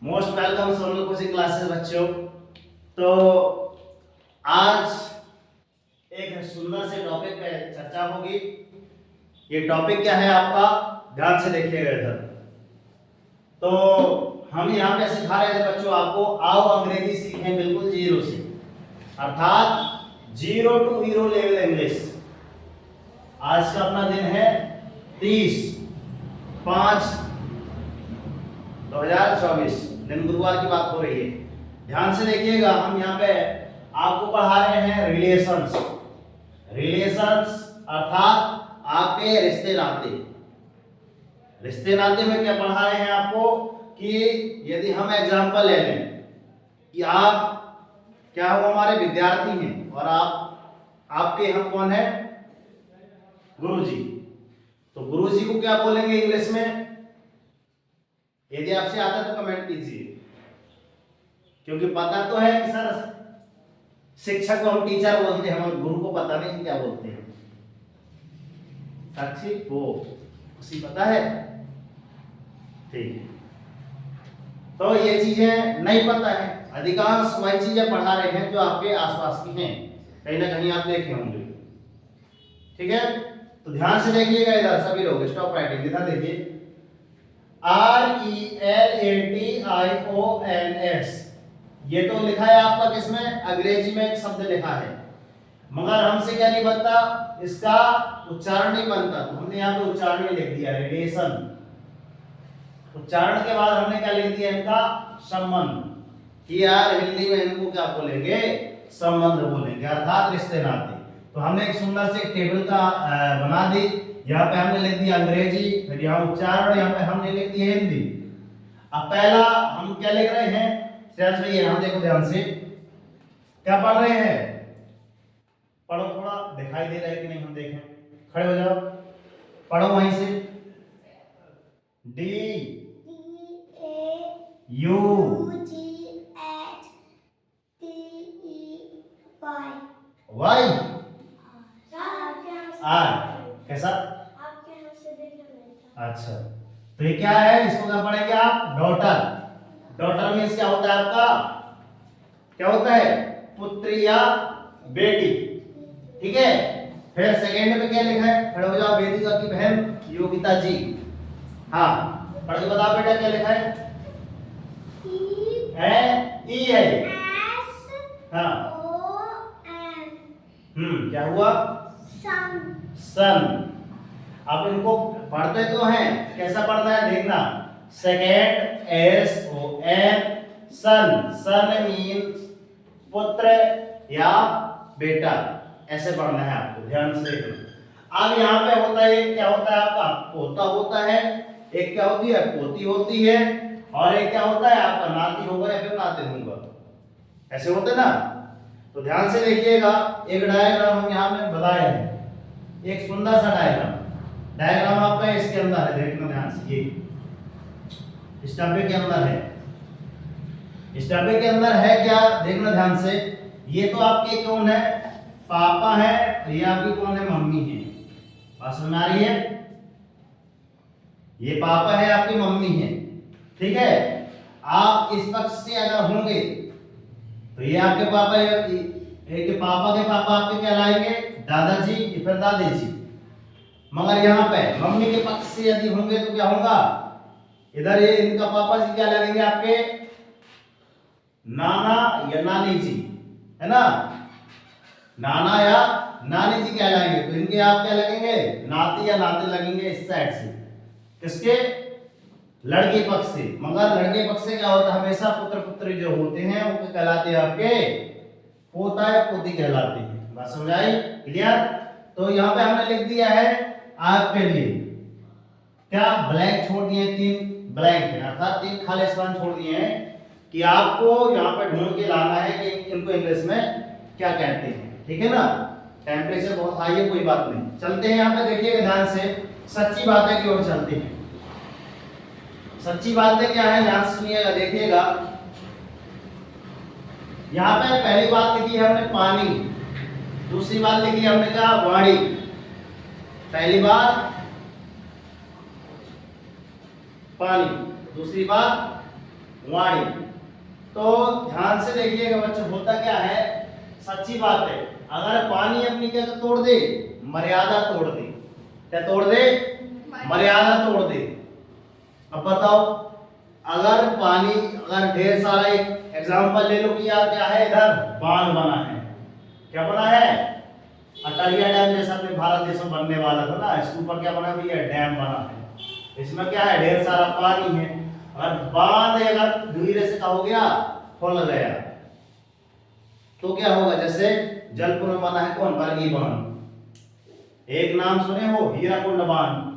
Most welcome Sonal coaching classes बच्चों। तो आज एक सुंदर से टॉपिक पे चर्चा होगी। ये टॉपिक क्या है आपका, ध्यान से देखिएगा इधर। तो हम यहाँ पे सिखा रहे थे बच्चों आपको, आओ अंग्रेजी सीखें बिल्कुल जीरो से, अर्थात zero to hero level English. आज का अपना दिन है 30/5/2024, दिन गुरुवार की बात हो रही है। ध्यान से देखिएगा, हम यहाँ पे आपको पढ़ा रहे हैं रिलेशंस। रिलेशंस अर्थात आपके रिश्ते नाते। रिश्ते नाते में क्या पढ़ा रहे हैं आपको कि यदि हम एग्जांपल ले लें कि आप क्या हो, हमारे विद्यार्थी हैं और आपके हम कौन है, गुरुजी। तो गुरुजी को क्या बोलेंगे इंग्लिश में? यदि आपसे आता है तो कमेंट कीजिए, क्योंकि पता तो है कि सर शिक्षक को हम टीचर बोलते हैं, हम गुरु को पता नहीं क्या बोलते हैं। साक्षी वो उसी पता है, ठीक है। तो ये चीजें नहीं पता है, अधिकांश वही चीजें पढ़ा रहे हैं जो आपके आसपास की हैं, कहीं ना कहीं आप देखे होंगे। ठीक है, तो ध्यान से देखिएगा इधर सभी लोग, स्टॉप राइटिंग इधर देखिए। RELATIONS ये तो लिखा है आपका किसमें, अंग्रेजी में एक शब्द लिखा है, मगर हमसे क्या नहीं बनता, इसका उच्चारण नहीं बनता। तो हमने यहाँ पे उच्चारण में लिख दिया रिलेशन। उच्चारण के बाद हमने क्या लिख दिया, इनका संबंध। कि यार हिंदी में इनको क्या बोलेंगे, संबंध बोलेंगे, अर्थात रिश्ते नाते। तो हमने एक सुंदर से टेबल का बना दी। यहाँ पे हमने लिख दिया अंग्रेजी, फिर यहाँ उच्चारण, यहाँ पे हमने लिख दिया हिंदी। अब पहला हम क्या लिख रहे हैं, सिराज भाई यहाँ देखो ध्यान से, क्या पढ़ रहे हैं, पढ़ो, थोड़ा दिखाई दे रहा है कि नहीं हम देखें, खड़े हो जाओ, पढ़ो वहीं से। DAUGHTY कैसा? अच्छा, तो ये क्या है, इसको क्या पढ़ेंगे आप, डॉटर। डॉटर मीन्स क्या होता है आपका, क्या होता है, पुत्री या बेटी। ठीक है, फिर सेकेंड में क्या लिखा है, खड़े हो जाओ, वेदिका की बहन योगिता जी। हाँ, पढ़ के बताओ बेटा क्या लिखा है, ई है। हाँ, क्या हुआ, सन। अब इनको पढ़ते तो हैं, कैसा पढ़ना है देखना, सेकेंड SON, सन। सन मीन्स पुत्र या बेटा, ऐसे पढ़ना है आपको, ध्यान से देखना। अब यहाँ पे होता है, क्या होता है आपका, पोता होता है, एक क्या होती है, पोती होती है, और एक क्या होता है आपका, नाती होगा या फिर नातिन होगा, ऐसे होते ना। तो ध्यान से देखिएगा, एक डायग्राम हम यहाँ में बताए हैं, एक सुंदर सा डायग्राम। डायग्राम आपका इसके अंदर है, देखना ध्यान से, ये इस डब्बे के अंदर है। इस डब्बे के अंदर है क्या, देखना ध्यान से। ये तो आपके कौन है, पापा है, ये आपकी कौन है, मम्मी है। बात समझ आ रही है, ये पापा है, आपकी मम्मी है। ठीक है, आप इस पक्ष से अगर होंगे तो ये आपके पापा, एक पापा के पापा आपके क्या लाएंगे, दादाजी या फिर दादी जी। मगर यहाँ पे मम्मी के पक्ष से यदि होंगे तो क्या होगा, इधर ये इनका पापा जी क्या लगेंगे आपके, नाना या नानी जी, है ना, नाना या नानी जी क्या लगेंगे, तो इनके आप क्या लगेंगे, नाती या नाते लगेंगे इस साइड से, किसके, लड़के पक्ष से। मगर लड़के पक्ष से क्या होता है, हमेशा पुत्र पुत्री जो होते हैं वो कहलाते हैं आपके पोता या पोती कहलाते हैं। बात समझ आई, क्लियर? तो यहाँ पे हमने लिख दिया है आपके लिए, क्या ब्लैंक छोड़ दिए, 3 ब्लैंक है, अर्थात 3 खाली स्थान छोड़ दिए हैं कि आपको यहाँ पे ढूंढ के लाना है कि इनको इंग्लिश में क्या कहते हैं। ठीक है ना, टेम्परेचर बहुत हाई है, कोई बात नहीं, चलते हैं यहाँ पे, देखिएगा ध्यान से, सच्ची बातें की ओर चलते हैं। सच्ची बातें क्या है, ध्यान सुनिएगा, देखिएगा। यहाँ पे पहली बात लिखी है हमने पानी, दूसरी बात लिखी है हमने क्या, वाणी। पहली बात, पानी, दूसरी बात वाणी। तो ध्यान से देखिएगा बच्चों, होता क्या है, सच्ची बात है, अगर पानी अपनी क्या तोड़ दे, मर्यादा तोड़ दे, क्या तोड़ दे, मर्यादा तोड़ दे। अब बताओ, अगर पानी, अगर ढेर सारा, एक एग्जांपल ले लो कि यार क्या है, इधर बांध बना है, क्या बना है, अटरिया डैम जैसा अपने भारत देश में बनने वाला था ना, इसके ऊपर क्या बना भैया, डैम बना है। इसमें क्या है, ढेर सारा पानी है, अगर बांध अगर धीरे से क्या हो गया, खुल गया, तो क्या होगा, जैसे जलपुर में बना है कौन, बरगी बांध, एक नाम सुने हो, हीराकुंड बांध।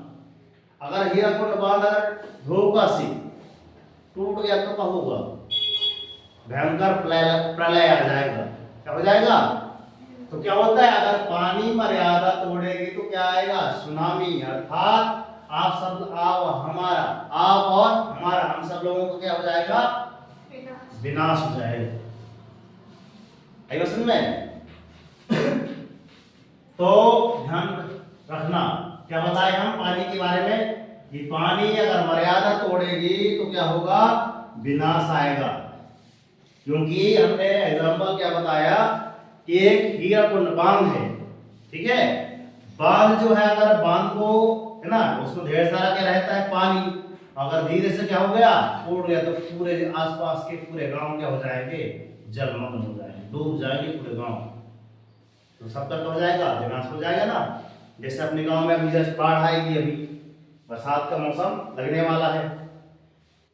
अगर हीराकुंड बांध अगर धोखा से टूट गया तो क्या होगा, भयंकर प्रलय आ जाएगा, क्या हो जाएगा। तो क्या होता है, अगर पानी मर्यादा तोड़ेगी तो क्या आएगा, सुनामी, अर्थात आप सब, आप हमारा, आप और हमारा, हम सब लोगों को क्या हो जाएगा, विनाश हो जाएगा। आएगा समझ में। तो ध्यान रखना, क्या बताए हम पानी के बारे में, कि पानी अगर मर्यादा तोड़ेगी तो क्या होगा, विनाश आएगा। क्योंकि हमने एग्जांपल क्या बताया कि एक हीराकुंड बांध है, ठीक है, बांध जो है, अगर बांध को है ना, उसमें ढेर सारा क्या रहता है, पानी, अगर धीरे से क्या हो गया, टूट गया, तो पूरे आसपास के पूरे गांव क्या हो जाएंगे, जलमग्न हो जाएंगे, डूब जाएंगे पूरे गांव, तो सब तक हो जाएगा, विनाश हो जाएगा ना। जैसे अपने गांव में अभी जस्ट बाढ़ आएगी, अभी बरसात का मौसम लगने वाला है,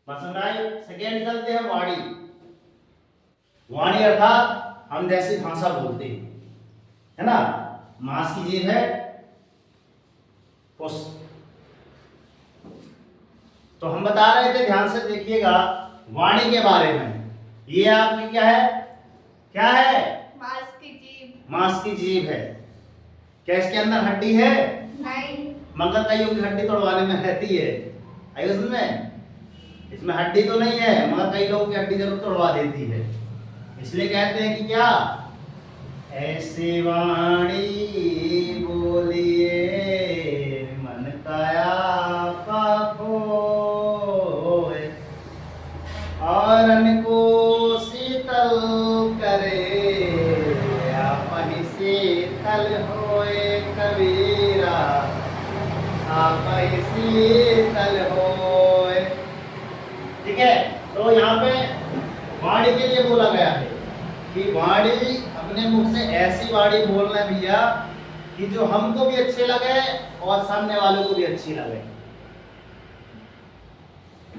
पसंद आई। सेकेंड चलते हैं वाणी। वाणी अर्थात हम जैसी भाषा बोलते हैं, है ना, मांस की जीभ है, तो हम बता रहे थे, ध्यान से देखिएगा वाणी के बारे में। ये आपकी क्या है, क्या है, मांस की जीभ, मांस की जीभ है। क्या इसके अंदर हड्डी है, नहीं, मगर कईयों की हड्डी तोड़वाने में रहती है, आइए समझ में, इसमें हड्डी तो नहीं है, मगर कई लोगों की हड्डी जरूर तोड़वा देती है। इसलिए कहते हैं कि क्या, ऐसी वाणी बोलिए मन काया आपा खोए, और अनको शीतल करे, आपहि शीतल होए कबीरा, आपहि शीतल होए। ठीक है, तो यहाँ पे वाणी के लिए बोला गया है कि वाणी, अपने मुख से ऐसी वाणी बोलना भैया कि जो हमको भी अच्छे लगे और सामने वालों को भी अच्छी लगे।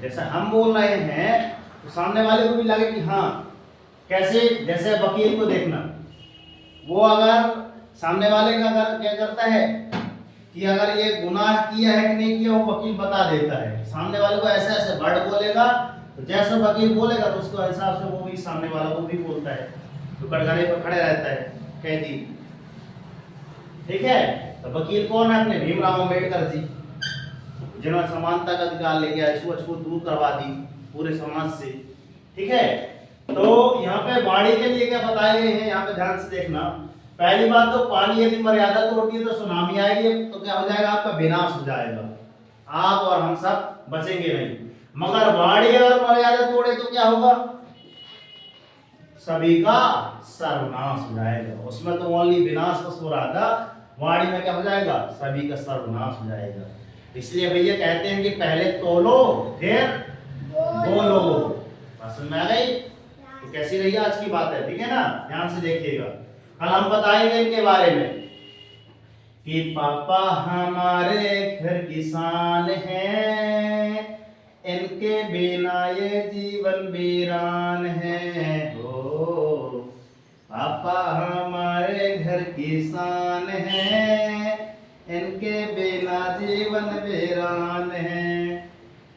जैसे हम बोल रहे हैं तो सामने वाले को भी लगे कि हाँ, कैसे, जैसे वकील को देखना, वो अगर सामने वाले का अगर क्या करता है कि अगर ये गुनाह किया है कि नहीं किया, वो वकील बता देता है, सामने वाले को ऐसे ऐसे वर्ड बोलेगा, तो जैसे वकील बोलेगा तो उसके हिसाब से वो भी सामने वाला को भी बोलता है, तो कटघरे पर खड़े रहता है कैदी। ठीक है, तो वकील कौन है, अपने भीमराव अम्बेडकर जी, जिन्होंने समानता का अधिकार लेके आए, छूत दूर करवा दी पूरे समाज से। ठीक है, तो यहाँ पे वाणी के लिए क्या बताए गए हैं, यहाँ पे ध्यान से देखना। पहली बात तो पानी यदि मर्यादा तोड़ती है तो सुनामी आएगी, तो क्या हो जाएगा, आपका विनाश हो जाएगा, आप और हम सब बचेंगे नहीं। मगर वाणी अगर मर्यादा तोड़े तो क्या होगा, सभी का सर्वनाश हो जाएगा। उसमें तो ओनली विनाश को सो रहा था, वाणी में क्या हो जाएगा, सभी का सर्वनाश हो जाएगा। इसलिए भैया कहते हैं कि पहले तोलो फिर बोलो। समझ में आ गई? तो कैसी रही आज की बात है, ठीक है ना, ध्यान से देखिएगा। कल हम बताएंगे इनके बारे में कि पापा हमारे घर किसान हैं, इनके बिना ये जीवन वीरान है हो। पापा हमारे घर किसान हैं, इनके बिना जीवन वीरान है।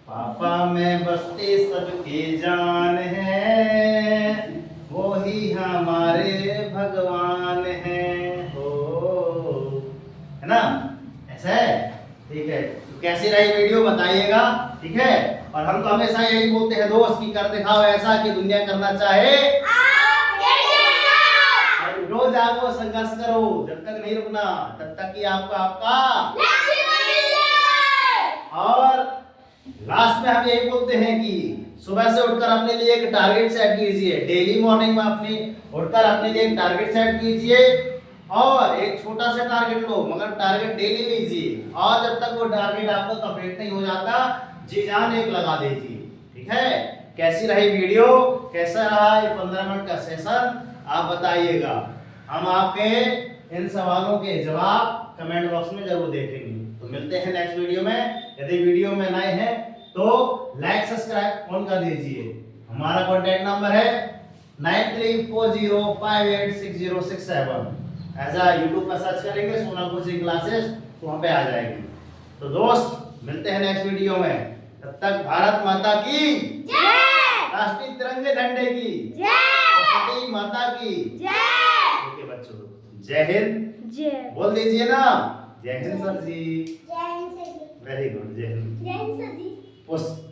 पापा में बसती सबकी जान है, वो ही हमारे भगवान हैं हो, है ना, ऐसा है। ठीक है, तो कैसी रही वीडियो बताइएगा, ठीक है। और हम तो हमेशा यही बोलते हैं दोस्त कि कर दिखाओ ऐसा कि दुनिया करना चाहे रोज आपको संघर्ष करो, जब तक नहीं रुकना तब तक कि आपका और लास्ट में हम यही बोलते हैं कि सुबह से उठकर अपने लिए एक टारगेट सेट कीजिए। डेली मॉर्निंग में अपनी उठकर अपने लिए एक टारगेट सेट कीजिए और एक छोटा सा टारगेट लो, मगर टारगेट डेली लीजिए और जब तक वो टारगेट आपका कंप्लीट नहीं हो जाता जी जान एक लगा दीजिए। ठीक है, कैसी रही वीडियो, कैसा रहा ये 15 मिनट का सेशन आप बताइएगा। हम आपके इन सवालों के जवाब कमेंट बॉक्स में जरूर देखेंगे। तो मिलते हैं नेक्स्ट वीडियो में। यदि वीडियो में नए हैं तो लाइक सब्सक्राइब ऑन कर दीजिए। हमारा कॉन्टैक्ट नंबर है 9340586067। ऐसा यूट्यूब पर सर्च करेंगे सोनल कोचिंग क्लासेस तो वहां पे आ जाएगी। तो दोस्त मिलते हैं नेक्स्ट वीडियो में, तब तक भारत माता की जय, राष्ट्रीय तिरंगे झंडे की जय, सरस्वती माता की जय। ओके बच्चों, जय हिंद जय। बोल दीजिए ना। जय हिंद सर जी, जय हिंद सर जी। वेरी गुड, जय हिंद। जय हिंद सर जी। पुष्प